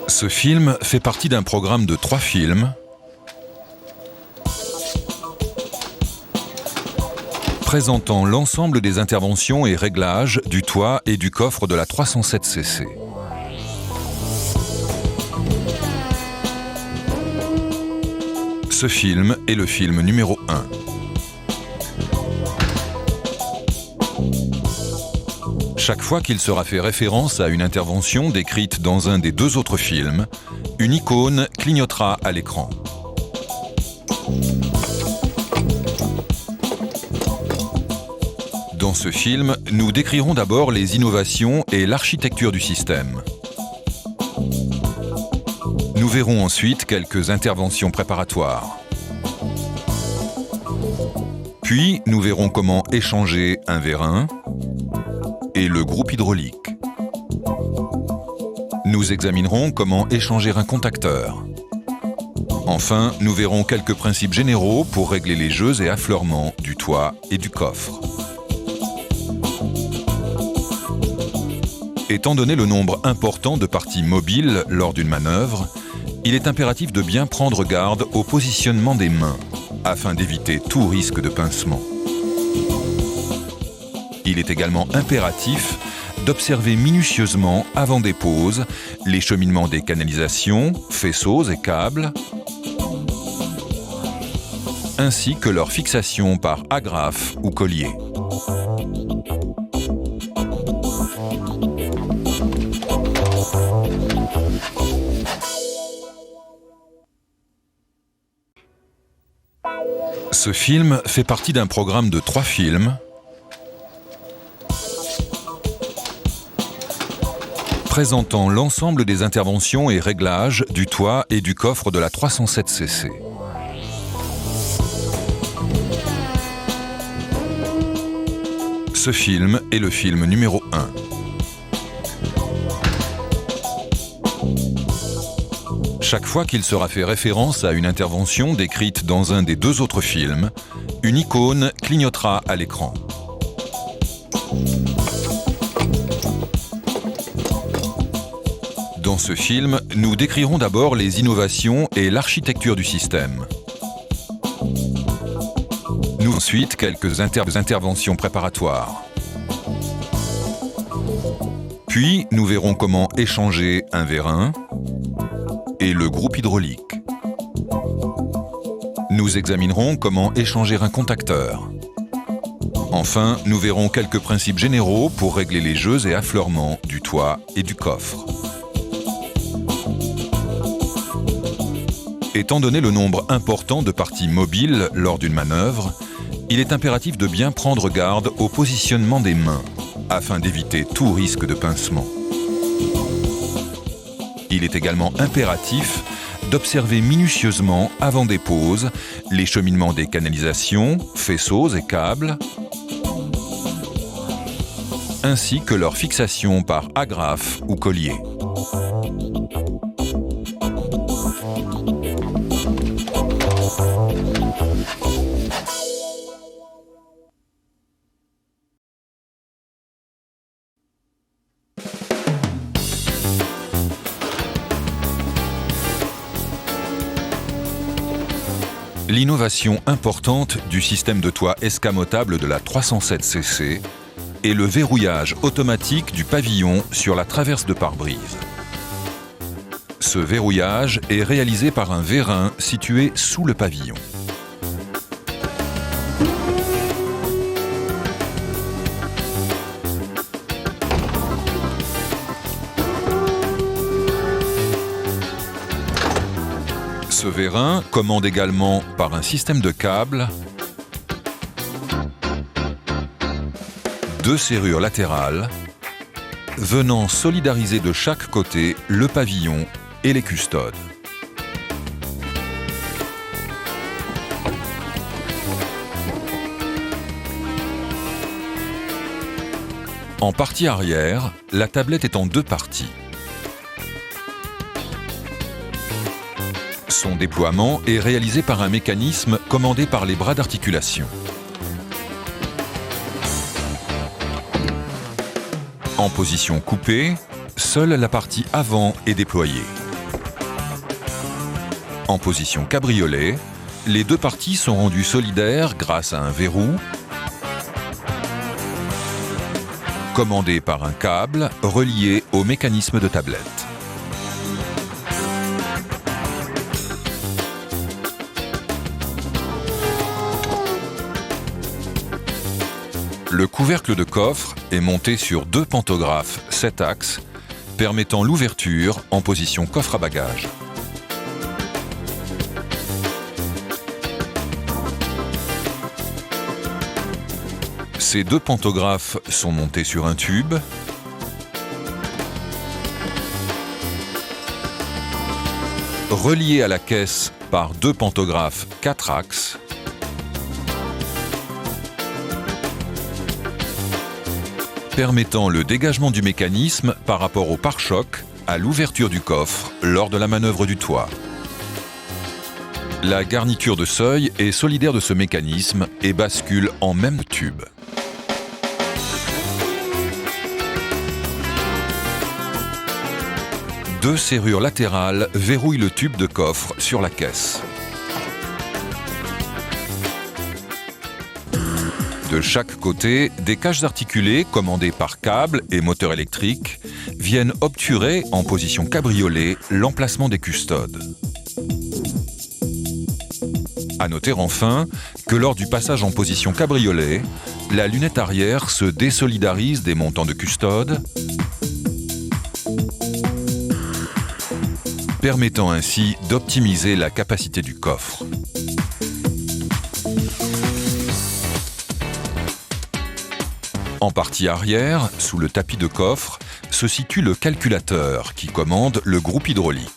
Ce film fait partie d'un programme de 3 films présentant l'ensemble des interventions et réglages du toit et du coffre de la 307cc. Ce film est le film numéro 1. Chaque fois qu'il sera fait référence à une intervention décrite dans un des 2 autres films, une icône clignotera à l'écran. Dans ce film, nous décrirons d'abord les innovations et l'architecture du système. Nous verrons ensuite quelques interventions préparatoires. Puis, nous verrons comment échanger un vérin et le groupe hydraulique. Nous examinerons comment échanger un contacteur. Enfin, nous verrons quelques principes généraux pour régler les jeux et affleurements du toit et du coffre. Étant donné le nombre important de parties mobiles lors d'une manœuvre, il est impératif de bien prendre garde au positionnement des mains, afin d'éviter tout risque de pincement. Il est également impératif d'observer minutieusement avant des poses les cheminements des canalisations, faisceaux et câbles, ainsi que leur fixation par agrafe ou collier. Ce film fait partie d'un programme de 3 films présentant l'ensemble des interventions et réglages du toit et du coffre de la 307cc. Ce film est le film numéro 1. Chaque fois qu'il sera fait référence à une intervention décrite dans un des 2 autres films, une icône clignotera à l'écran. Dans ce film, nous décrirons d'abord les innovations et l'architecture du système. Nous ensuite quelques interventions préparatoires. Puis, nous verrons comment échanger un vérin et le groupe hydraulique. Nous examinerons comment échanger un contacteur. Enfin, nous verrons quelques principes généraux pour régler les jeux et affleurements du toit et du coffre. Étant donné le nombre important de parties mobiles lors d'une manœuvre, il est impératif de bien prendre garde au positionnement des mains, afin d'éviter tout risque de pincement. Il est également impératif d'observer minutieusement avant des poses les cheminements des canalisations, faisceaux et câbles, ainsi que leur fixation par agrafe ou collier. L'innovation importante du système de toit escamotable de la 307cc est le verrouillage automatique du pavillon sur la traverse de pare-brise. Ce verrouillage est réalisé par un vérin situé sous le pavillon. Ce vérin commande également par un système de câbles 2 serrures latérales venant solidariser de chaque côté le pavillon et les custodes. En partie arrière, la tablette est en 2 parties. Son déploiement est réalisé par un mécanisme commandé par les bras d'articulation. En position coupée, seule la partie avant est déployée. En position cabriolet, les deux parties sont rendues solidaires grâce à un verrou, commandé par un câble relié au mécanisme de tablette. Le couvercle de coffre est monté sur deux pantographes 7 axes, permettant l'ouverture en position coffre à bagages. Ces deux pantographes sont montés sur un tube. Reliés à la caisse par deux pantographes 4 axes. Permettant le dégagement du mécanisme par rapport au pare-choc à l'ouverture du coffre lors de la manœuvre du toit. La garniture de seuil est solidaire de ce mécanisme et bascule en même tube. Deux serrures latérales verrouillent le tube de coffre sur la caisse. De chaque côté, des cages articulées commandées par câble et moteur électrique viennent obturer en position cabriolet l'emplacement des custodes. À noter enfin que lors du passage en position cabriolet, la lunette arrière se désolidarise des montants de custode, permettant ainsi d'optimiser la capacité du coffre. En partie arrière, sous le tapis de coffre, se situe le calculateur qui commande le groupe hydraulique.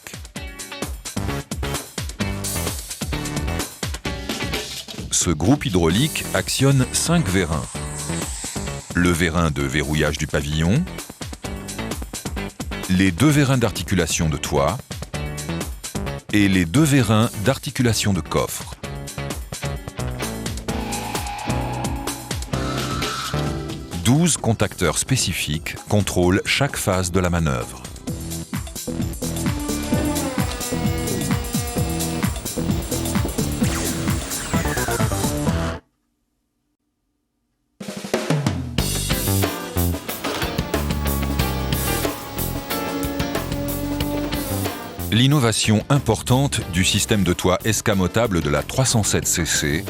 Ce groupe hydraulique actionne 5 vérins. Le vérin de verrouillage du pavillon, les 2 vérins d'articulation de toit et les 2 vérins d'articulation de coffre. « 12 contacteurs spécifiques contrôlent chaque phase de la manœuvre. L'innovation importante du système de toit escamotable de la 307cc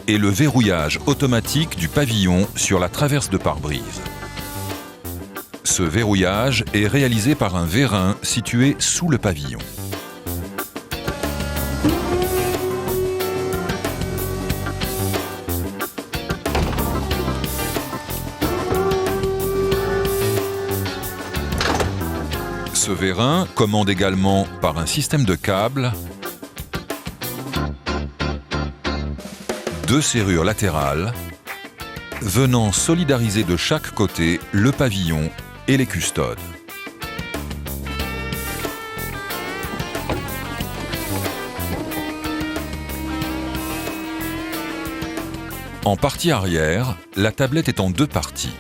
est le verrouillage automatique du pavillon sur la traverse de pare-brise. Ce verrouillage est réalisé par un vérin situé sous le pavillon. Ce vérin commande également par un système de câbles 2 serrures latérales venant solidariser de chaque côté le pavillon et les custodes. En partie arrière, la tablette est en 2 parties.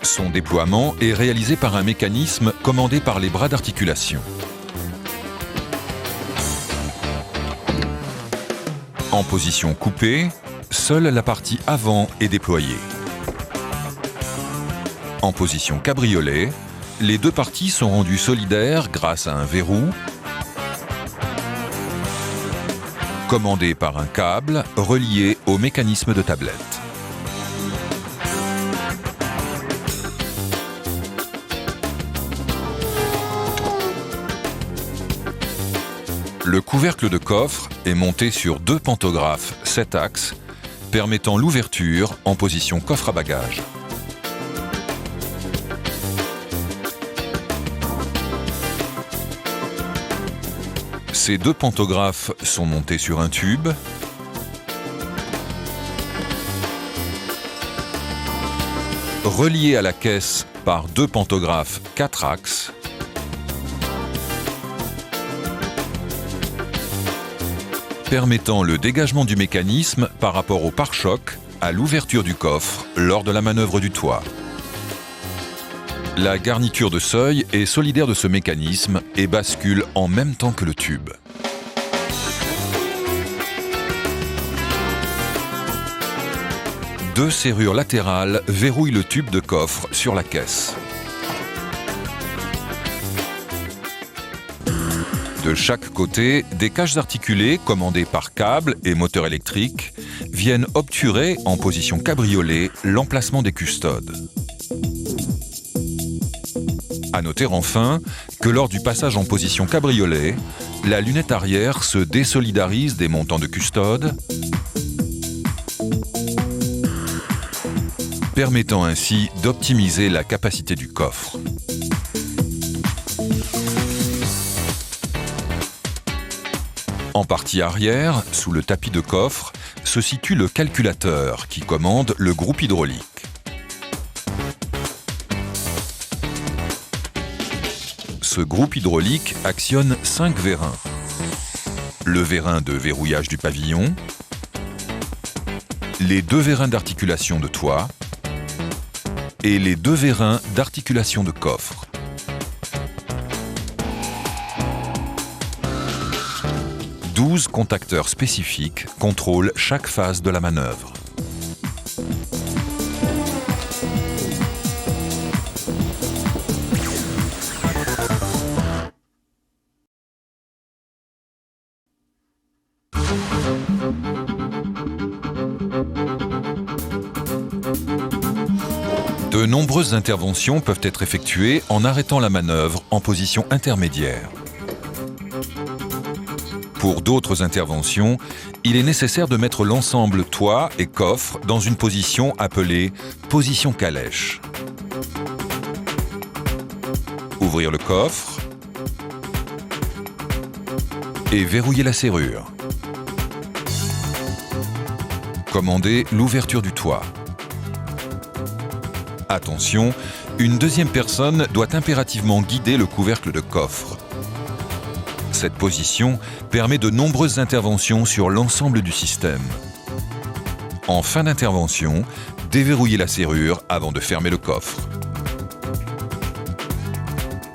Son déploiement est réalisé par un mécanisme commandé par les bras d'articulation. En position coupée, seule la partie avant est déployée. En position cabriolet, les 2 parties sont rendues solidaires grâce à un verrou, commandé par un câble relié au mécanisme de tablette. Le couvercle de coffre est monté sur 2 pantographes 7 axes, permettant l'ouverture en position coffre à bagages. Ces 2 pantographes sont montés sur un tube. Reliés à la caisse par 2 pantographes 4 axes, permettant le dégagement du mécanisme par rapport au pare-choc à l'ouverture du coffre lors de la manœuvre du toit. La garniture de seuil est solidaire de ce mécanisme et bascule en même temps que le tube. Deux serrures latérales verrouillent le tube de coffre sur la caisse. De chaque côté, des cages articulées commandées par câble et moteur électrique viennent obturer en position cabriolet l'emplacement des custodes. À noter enfin que lors du passage en position cabriolet, la lunette arrière se désolidarise des montants de custode, permettant ainsi d'optimiser la capacité du coffre. En partie arrière, sous le tapis de coffre, se situe le calculateur qui commande le groupe hydraulique. Ce groupe hydraulique actionne 5 vérins. Le vérin de verrouillage du pavillon, les 2 vérins d'articulation de toit et les 2 vérins d'articulation de coffre. « 12 contacteurs spécifiques contrôlent chaque phase de la manœuvre. De nombreuses interventions peuvent être effectuées en arrêtant la manœuvre en position intermédiaire. Pour d'autres interventions, il est nécessaire de mettre l'ensemble toit et coffre dans une position appelée position calèche. Ouvrir le coffre et verrouiller la serrure. Commander l'ouverture du toit. Attention, une deuxième personne doit impérativement guider le couvercle de coffre. Cette position permet de nombreuses interventions sur l'ensemble du système. En fin d'intervention, déverrouillez la serrure avant de fermer le coffre.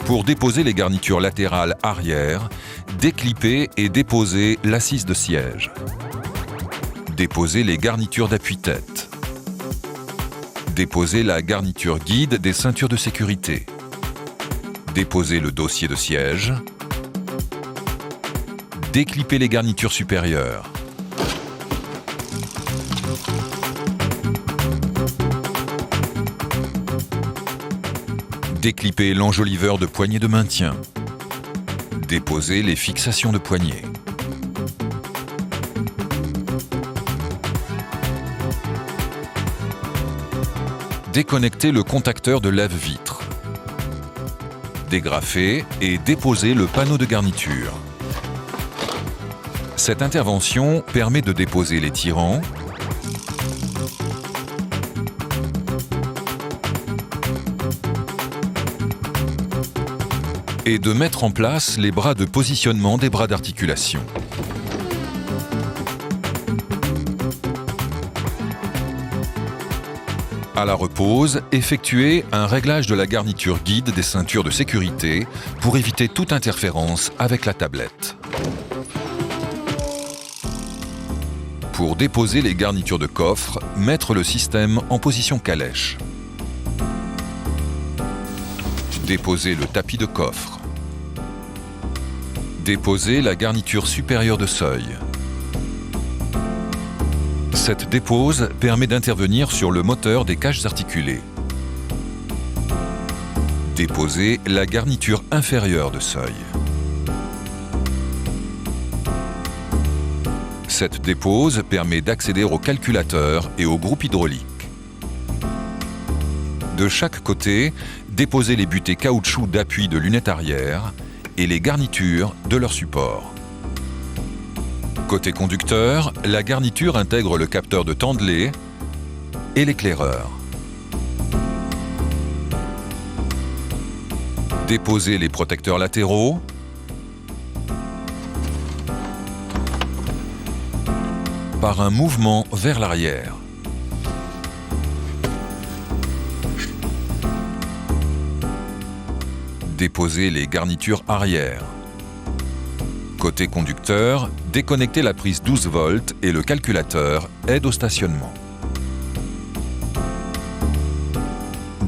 Pour déposer les garnitures latérales arrière, déclippez et déposez l'assise de siège. Déposez les garnitures d'appui-tête. Déposez la garniture guide des ceintures de sécurité. Déposez le dossier de siège. Déclippez les garnitures supérieures. Déclippez l'enjoliveur de poignée de maintien. Déposez les fixations de poignée. Déconnectez le contacteur de lève-vitre. Dégrafez et déposez le panneau de garniture. Cette intervention permet de déposer les tirants, et de mettre en place les bras de positionnement des bras d'articulation. À la repose, effectuez un réglage de la garniture guide des ceintures de sécurité pour éviter toute interférence avec la tablette. Pour déposer les garnitures de coffre, mettre le système en position calèche. Déposer le tapis de coffre. Déposer la garniture supérieure de seuil. Cette dépose permet d'intervenir sur le moteur des cages articulées. Déposer la garniture inférieure de seuil. Cette dépose permet d'accéder au calculateur et au groupe hydraulique. De chaque côté, déposez les butées caoutchouc d'appui de lunette arrière et les garnitures de leur support. Côté conducteur, la garniture intègre le capteur de Tandley et l'éclaireur. Déposez les protecteurs latéraux. par un mouvement vers l'arrière. Déposez les garnitures arrière. Côté conducteur, déconnectez la prise 12 volts et le calculateur aide au stationnement.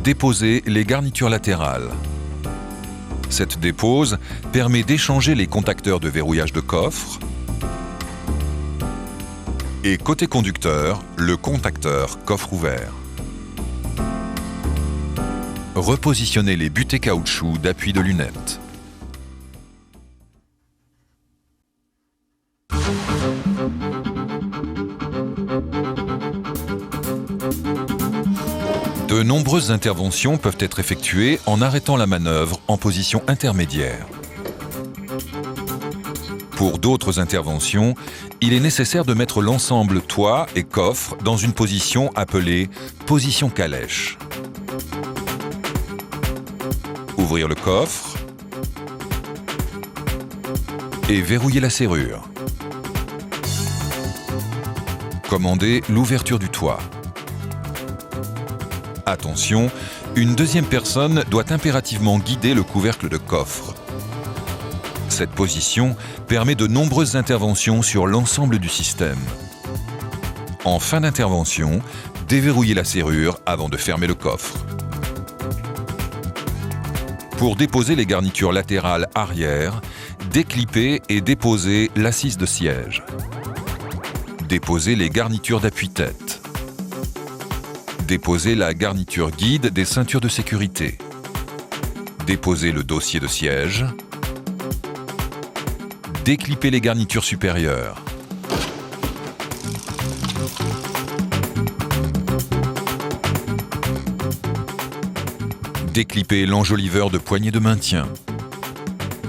Déposez les garnitures latérales. Cette dépose permet d'échanger les contacteurs de verrouillage de coffre. Et côté conducteur, le contacteur coffre ouvert. Repositionnez les butées caoutchouc d'appui de lunettes. De nombreuses interventions peuvent être effectuées en arrêtant la manœuvre en position intermédiaire. Pour d'autres interventions, il est nécessaire de mettre l'ensemble toit et coffre dans une position appelée position calèche. Ouvrir le coffre et verrouiller la serrure. Commander l'ouverture du toit. Attention, une deuxième personne doit impérativement guider le couvercle de coffre. Cette position permet de nombreuses interventions sur l'ensemble du système. En fin d'intervention, déverrouillez la serrure avant de fermer le coffre. Pour déposer les garnitures latérales arrière, déclippez et déposez l'assise de siège. Déposez les garnitures d'appui-tête. Déposez la garniture guide des ceintures de sécurité. Déposez le dossier de siège. Déclippez les garnitures supérieures. Déclippez l'enjoliveur de poignée de maintien.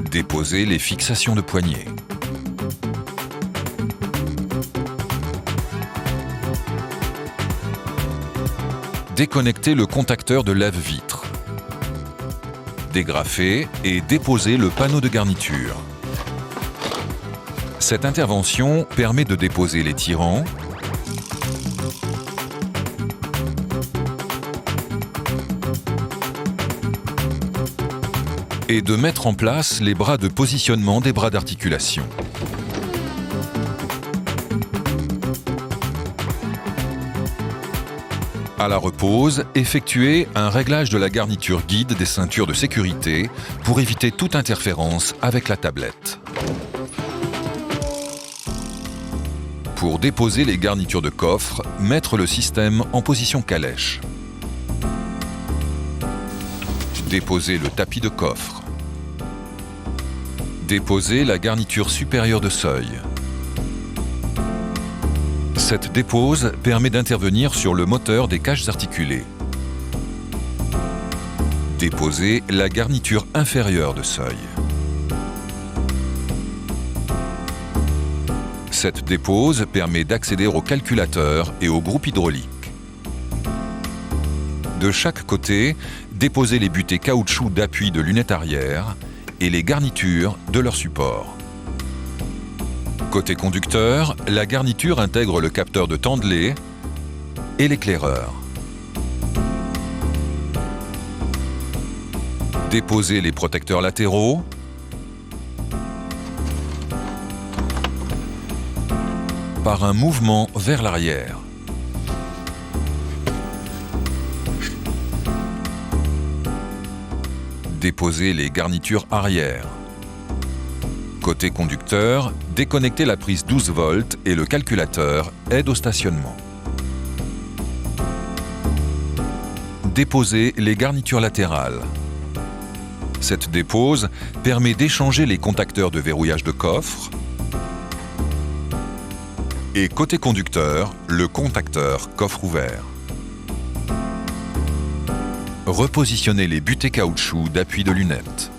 Déposez les fixations de poignée. Déconnectez le contacteur de lave-vitre. Dégrafez et déposez le panneau de garniture. Cette intervention permet de déposer les tirants, et de mettre en place les bras de positionnement des bras d'articulation. À la repose, effectuez un réglage de la garniture guide des ceintures de sécurité pour éviter toute interférence avec la tablette. Pour déposer les garnitures de coffre, mettre le système en position calèche. Déposer le tapis de coffre. Déposer la garniture supérieure de seuil. Cette dépose permet d'intervenir sur le moteur des cages articulées. Déposer la garniture inférieure de seuil. Cette dépose permet d'accéder au calculateur et au groupe hydraulique. De chaque côté, déposez les butées caoutchouc d'appui de lunettes arrière et les garnitures de leur support. Côté conducteur, la garniture intègre le capteur de Tandley et l'éclaireur. Déposez les protecteurs latéraux. Par un mouvement vers l'arrière. Déposez les garnitures arrière. Côté conducteur, déconnectez la prise 12 volts et le calculateur aide au stationnement. Déposez les garnitures latérales. Cette dépose permet d'échanger les contacteurs de verrouillage de coffre. Et côté conducteur, le contacteur coffre ouvert. Repositionnez les butées caoutchouc d'appui de lunettes.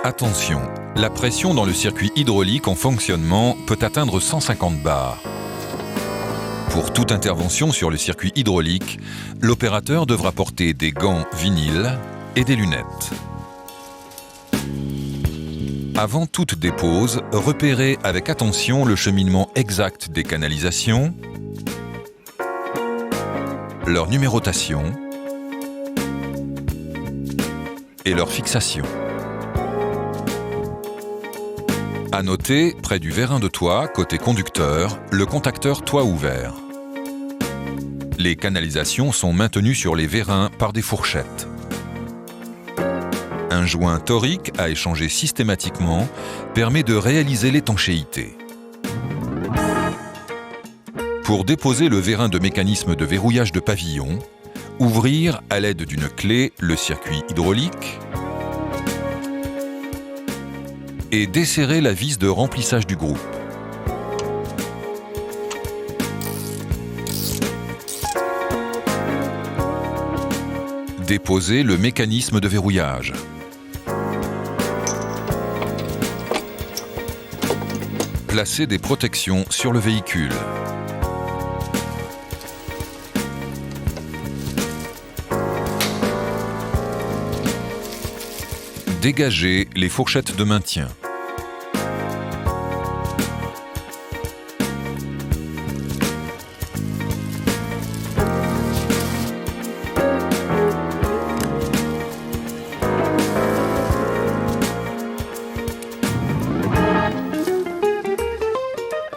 Attention, la pression dans le circuit hydraulique en fonctionnement peut atteindre 150 bars. Pour toute intervention sur le circuit hydraulique, l'opérateur devra porter des gants vinyles et des lunettes. Avant toute dépose, repérez avec attention le cheminement exact des canalisations, leur numérotation et leur fixation. À noter, près du vérin de toit, côté conducteur, le contacteur toit ouvert. Les canalisations sont maintenues sur les vérins par des fourchettes. Un joint torique à échanger systématiquement permet de réaliser l'étanchéité. Pour déposer le vérin de mécanisme de verrouillage de pavillon, ouvrir à l'aide d'une clé le circuit hydraulique et desserrer la vis de remplissage du groupe. Déposer le mécanisme de verrouillage. Placer des protections sur le véhicule. Dégager les fourchettes de maintien.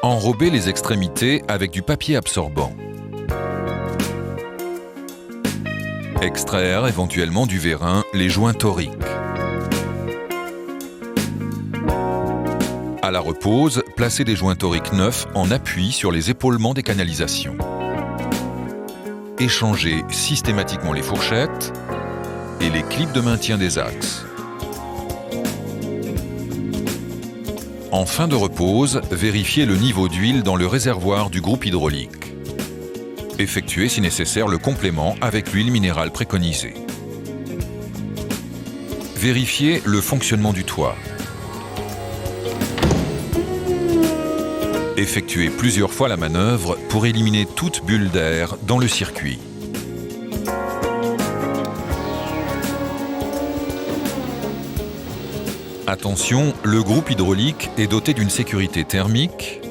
Enrober les extrémités avec du papier absorbant. Extraire éventuellement du vérin les joints toriques. À la repose, placez des joints toriques neufs en appui sur les épaulements des canalisations. Échangez systématiquement les fourchettes et les clips de maintien des axes. En fin de repose, vérifiez le niveau d'huile dans le réservoir du groupe hydraulique. Effectuez si nécessaire le complément avec l'huile minérale préconisée. Vérifiez le fonctionnement du toit. Effectuez plusieurs fois la manœuvre pour éliminer toute bulle d'air dans le circuit. Attention, le groupe hydraulique est doté d'une sécurité thermique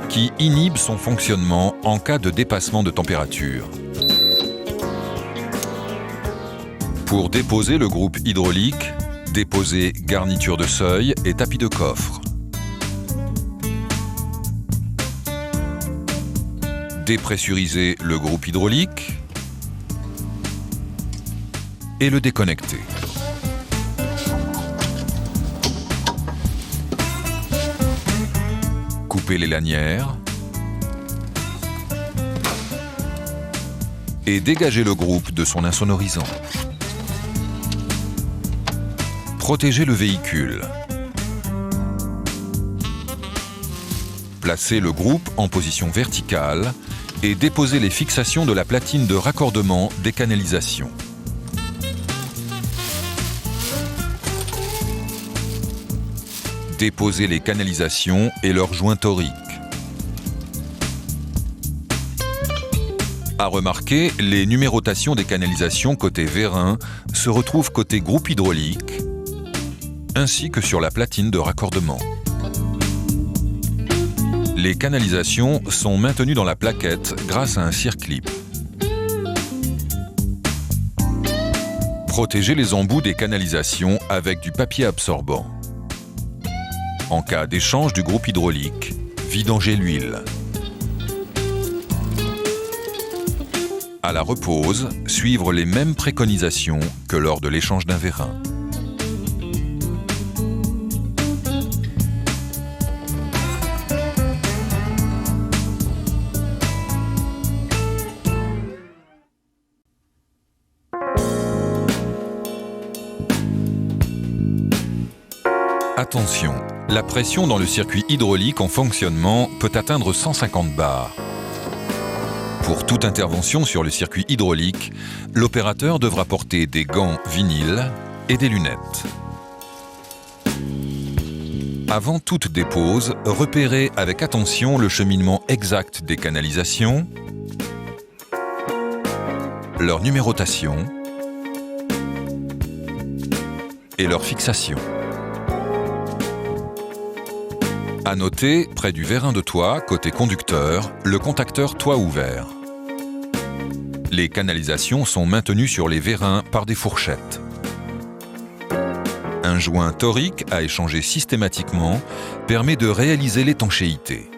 qui inhibe son fonctionnement en cas de dépassement de température. Pour déposer le groupe hydraulique, déposez garniture de seuil et tapis de coffre. Dépressurisez le groupe hydraulique et le déconnecter. Coupez les lanières et dégagez le groupe de son insonorisant. Protégez le véhicule. Placez le groupe en position verticale et déposez les fixations de la platine de raccordement des canalisations. Déposez les canalisations et leurs joints toriques. À remarquer, les numérotations des canalisations côté vérin se retrouvent côté groupe hydraulique, ainsi que sur la platine de raccordement. Les canalisations sont maintenues dans la plaquette grâce à un circlip. Protégez les embouts des canalisations avec du papier absorbant. En cas d'échange du groupe hydraulique, vidangez l'huile. À la repose, suivre les mêmes préconisations que lors de l'échange d'un vérin. Attention, la pression dans le circuit hydraulique en fonctionnement peut atteindre 150 bars. Pour toute intervention sur le circuit hydraulique, l'opérateur devra porter des gants vinyles et des lunettes. Avant toute dépose, repérez avec attention le cheminement exact des canalisations, leur numérotation et leur fixation. À noter, près du vérin de toit, côté conducteur, le contacteur toit ouvert. Les canalisations sont maintenues sur les vérins par des fourchettes. Un joint torique à échanger systématiquement permet de réaliser l'étanchéité.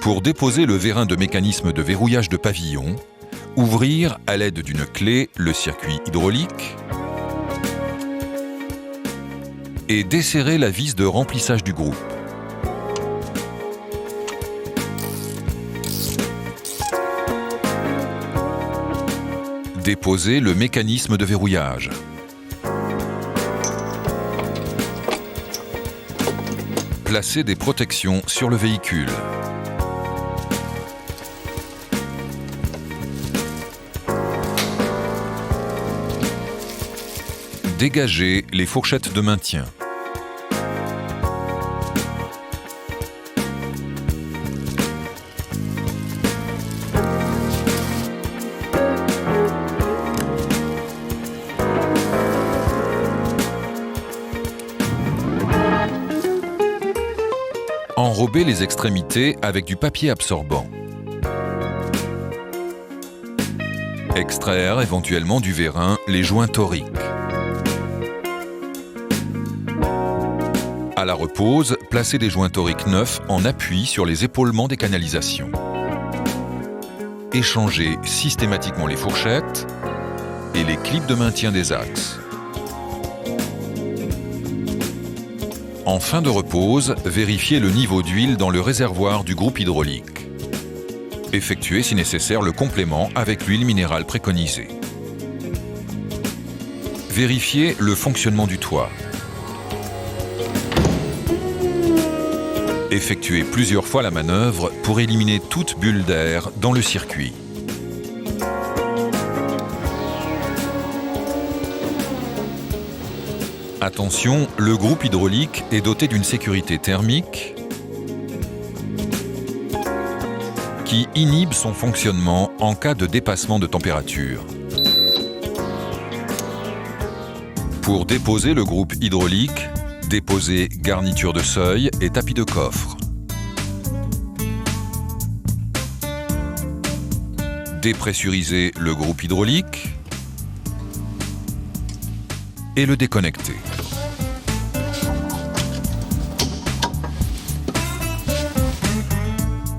Pour déposer le vérin de mécanisme de verrouillage de pavillon, ouvrir à l'aide d'une clé le circuit hydraulique et desserrer la vis de remplissage du groupe. Déposer le mécanisme de verrouillage. Placer des protections sur le véhicule. Dégager les fourchettes de maintien. Enrober les extrémités avec du papier absorbant. Extraire éventuellement du vérin les joints toriques. À la repose, placer des joints toriques neufs en appui sur les épaulements des canalisations. Échanger systématiquement les fourchettes et les clips de maintien des axes. En fin de repose, vérifiez le niveau d'huile dans le réservoir du groupe hydraulique. Effectuez si nécessaire le complément avec l'huile minérale préconisée. Vérifiez le fonctionnement du toit. Effectuez plusieurs fois la manœuvre pour éliminer toute bulle d'air dans le circuit. Attention, le groupe hydraulique est doté d'une sécurité thermique qui inhibe son fonctionnement en cas de dépassement de température. Pour déposer le groupe hydraulique, déposez garniture de seuil et tapis de coffre. Dépressurisez le groupe hydraulique et le déconnecter.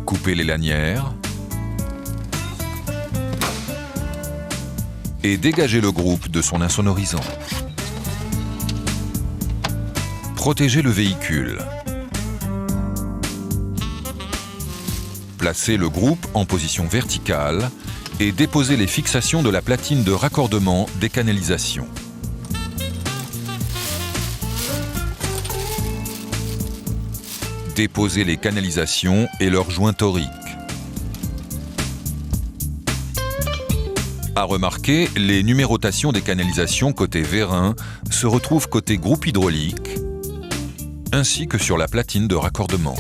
Coupez les lanières et dégagez le groupe de son insonorisant. Protégez le véhicule. Placez le groupe en position verticale et déposez les fixations de la platine de raccordement des canalisations. Déposez les canalisations et leurs joints toriques. À remarquer, les numérotations des canalisations côté vérin se retrouvent côté groupe hydraulique, ainsi que sur la platine de raccordement.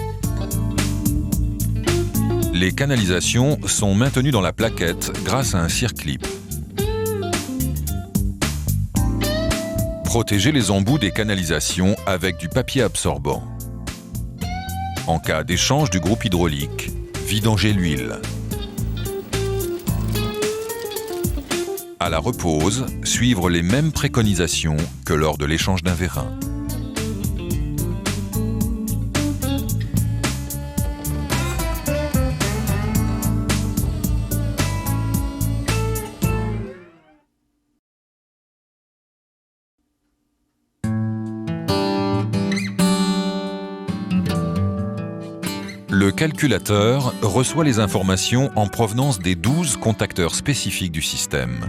Les canalisations sont maintenues dans la plaquette grâce à un circlip. Protégez les embouts des canalisations avec du papier absorbant. En cas d'échange du groupe hydraulique, vidangez l'huile. À la repose, suivre les mêmes préconisations que lors de l'échange d'un vérin. Le calculateur reçoit les informations en provenance des 12 contacteurs spécifiques du système.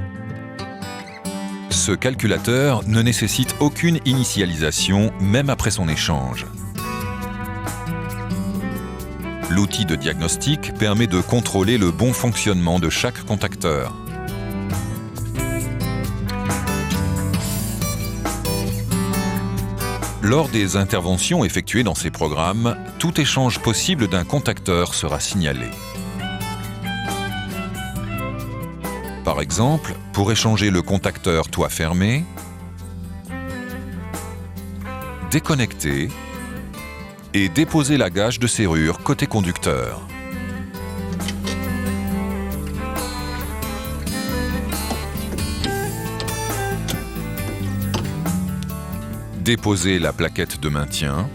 Ce calculateur ne nécessite aucune initialisation, même après son échange. L'outil de diagnostic permet de contrôler le bon fonctionnement de chaque contacteur. Lors des interventions effectuées dans ces programmes, tout échange possible d'un contacteur sera signalé. Par exemple, pour échanger le contacteur toit fermé, déconnecter et déposer la gage de serrure côté conducteur. Déposer la plaquette de maintien.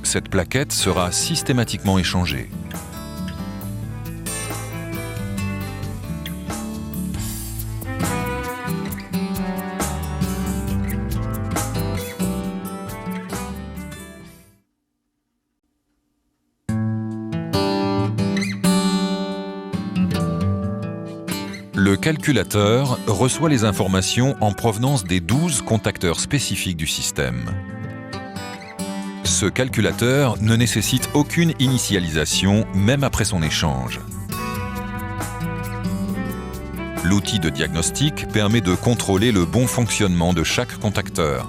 Cette plaquette sera systématiquement échangée. Le calculateur reçoit les informations en provenance des 12 contacteurs spécifiques du système. Ce calculateur ne nécessite aucune initialisation, même après son échange. L'outil de diagnostic permet de contrôler le bon fonctionnement de chaque contacteur.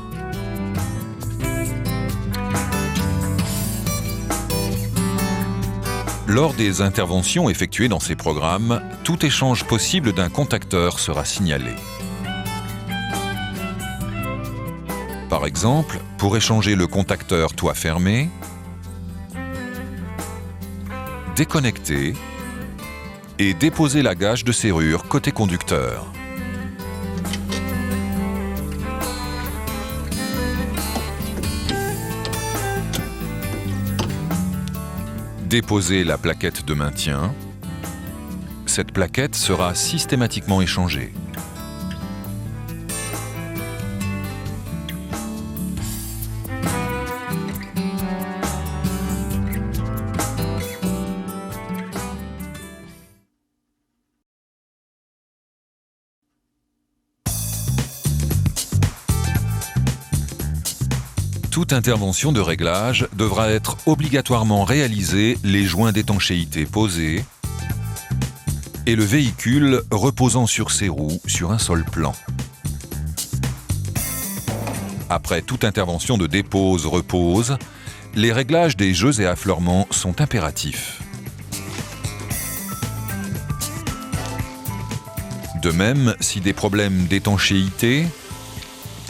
Lors des interventions effectuées dans ces programmes, tout échange possible d'un contacteur sera signalé. Par exemple, pour échanger le contacteur toit fermé, déconnecter et déposer la gage de serrure côté conducteur. Déposer la plaquette de maintien. Cette plaquette sera systématiquement échangée. Toute intervention de réglage devra être obligatoirement réalisée les joints d'étanchéité posés et le véhicule reposant sur ses roues sur un sol plan. Après toute intervention de dépose-repose, les réglages des jeux et affleurements sont impératifs. De même, si des problèmes d'étanchéité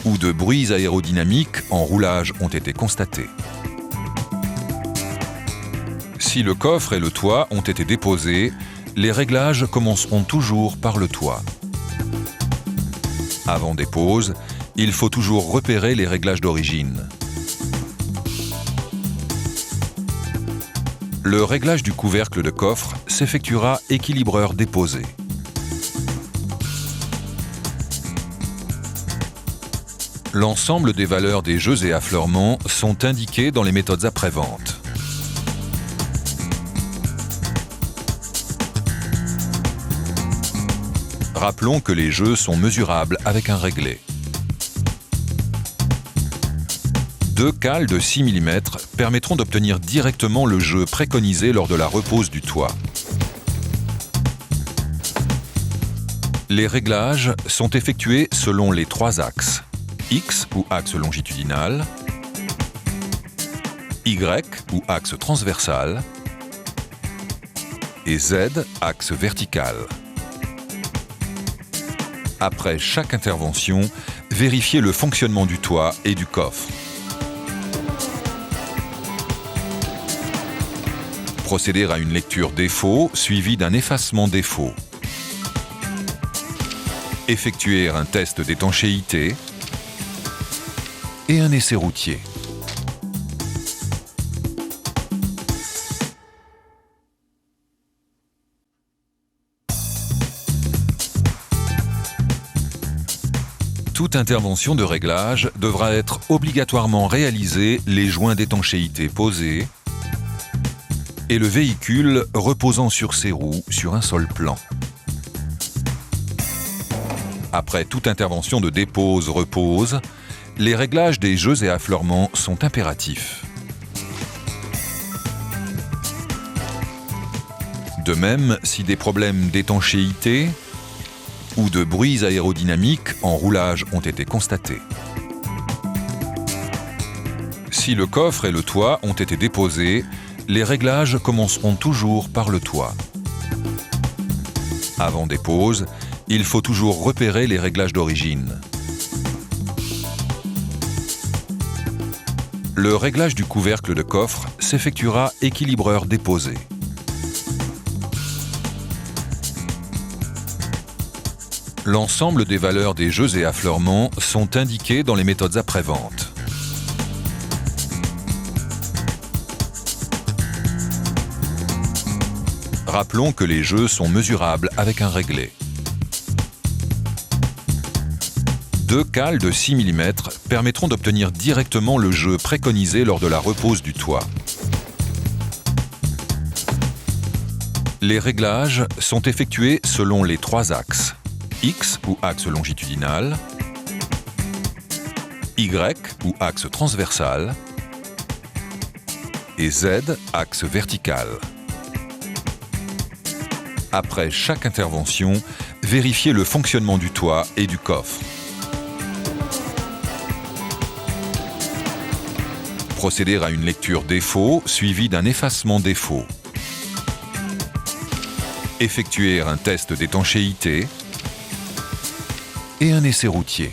ou de bruits aérodynamiques en roulage ont été constatés. Si le coffre et le toit ont été déposés, les réglages commenceront toujours par le toit. Avant dépose, il faut toujours repérer les réglages d'origine. Le réglage du couvercle de coffre s'effectuera équilibreur déposé. L'ensemble des valeurs des jeux et affleurements sont indiqués dans les méthodes après-vente. Rappelons que les jeux sont mesurables avec un réglé. 2 cales de 6 mm permettront d'obtenir directement le jeu préconisé lors de la repose du toit. Les réglages sont effectués selon les 3 axes. X ou axe longitudinal, Y ou axe transversal et Z, axe vertical. Après chaque intervention, vérifiez le fonctionnement du toit et du coffre. Procéder à une lecture défaut suivie d'un effacement défaut. Effectuer un test d'étanchéité et un essai routier. Toute intervention de réglage devra être obligatoirement réalisée les joints d'étanchéité posés et le véhicule reposant sur ses roues sur un sol plan. Après toute intervention de dépose-repose, les réglages des jeux et affleurements sont impératifs. De même, si des problèmes d'étanchéité ou de bruits aérodynamiques en roulage ont été constatés. Si le coffre et le toit ont été déposés, les réglages commenceront toujours par le toit. Avant dépose, il faut toujours repérer les réglages d'origine. Le réglage du couvercle de coffre s'effectuera équilibreur déposé. L'ensemble des valeurs des jeux et affleurements sont indiqués dans les méthodes après-vente. Rappelons que les jeux sont mesurables avec un réglet. 2 cales de 6 mm permettront d'obtenir directement le jeu préconisé lors de la repose du toit. Les réglages sont effectués selon les 3 axes. X ou axe longitudinal, Y ou axe transversal et Z, axe vertical. Après chaque intervention, vérifiez le fonctionnement du toit et du coffre. Procéder à une lecture défaut suivie d'un effacement défaut. Effectuer un test d'étanchéité et un essai routier.